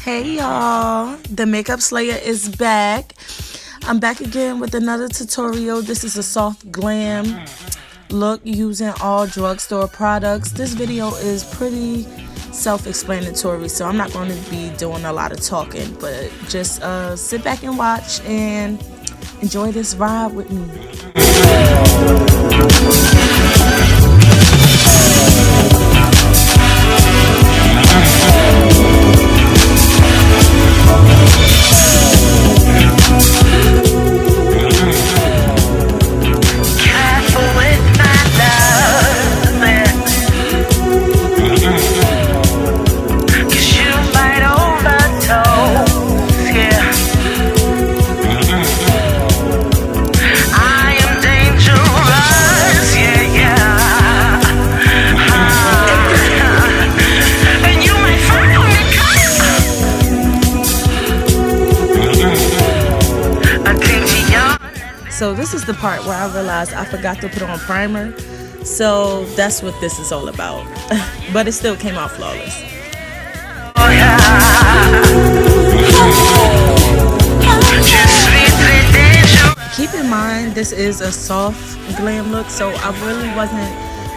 Hey y'all, the Makeup Slayer is back. I'm back again with another tutorial. This is a soft glam look using all drugstore products. This video is pretty self-explanatory, so I'm not going to be doing a lot of talking, but just sit back and watch and enjoy this ride with me. So this is the part where I realized I forgot to put on primer. So that's what this is all about. But it still came out flawless. Keep in mind, this is a soft glam look, so I really wasn't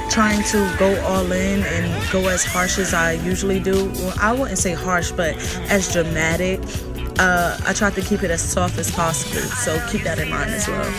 trying to go all in and go as harsh as I usually do. Well, I wouldn't say harsh, but as dramatic. I tried to keep it as soft as possible, so keep that in mind as well.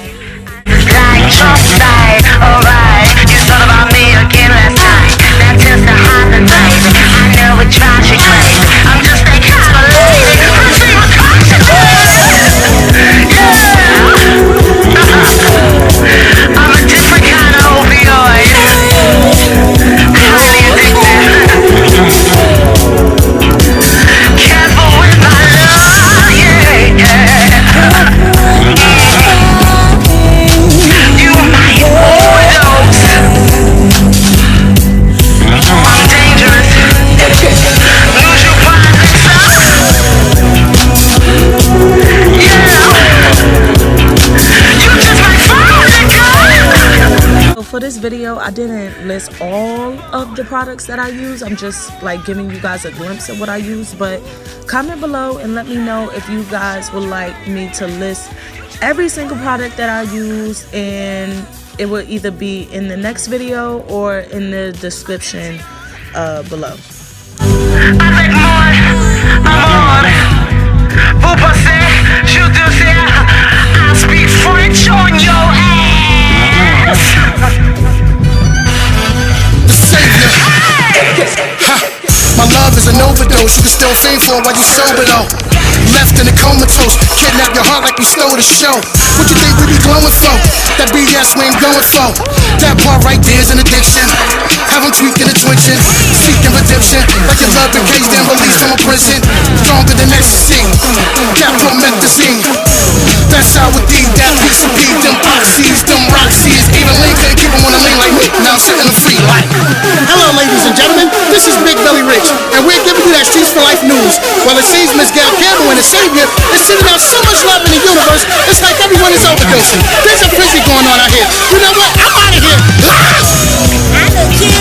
For this video, I didn't list all of the products that I use. I'm just like giving you guys a glimpse of what I use, but comment below and let me know if you guys would like me to list every single product that I use, and it will either be in the next video or in the description below. I speak French on your ass. My love is an overdose, you can still fiend for it while you sober though. Left in a comatose, kidnap your heart like we stole the show. What you think we be glowing for? That BS we ain't going for. That part right there is an addiction. Have them tweaking and twitching, seeking redemption. Like your love in case then released from a prison. Stronger than ecstasy, that promethazine. That's how it deed, that piece of weed. Them oxys, them roxys. Even Link couldn't keep them on a lane like me. Now I'm setting them free like. Hello ladies and gentlemen, this is Big Belly Rich, and we're giving you that Streets for Life news. Well, it seems Miss Gail Campbell and the Savior is sending out so much love in the universe, it's like everyone is overdosing. There's a frenzy going on out here. You know what? I'm out of here. I look cute,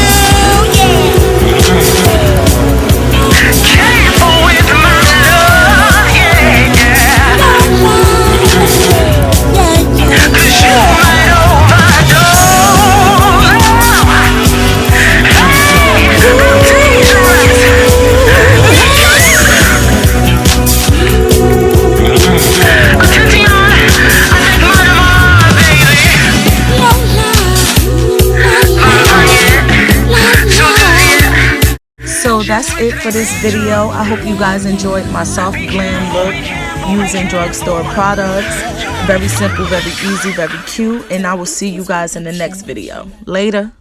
yeah. Careful with my love, yeah, yeah. Cause you might overdose. Hey, I'm dangerous. So that's it for this video. I hope you guys enjoyed my soft glam look using drugstore products. Very simple, very easy, very cute, and I will see you guys in the next video. Later.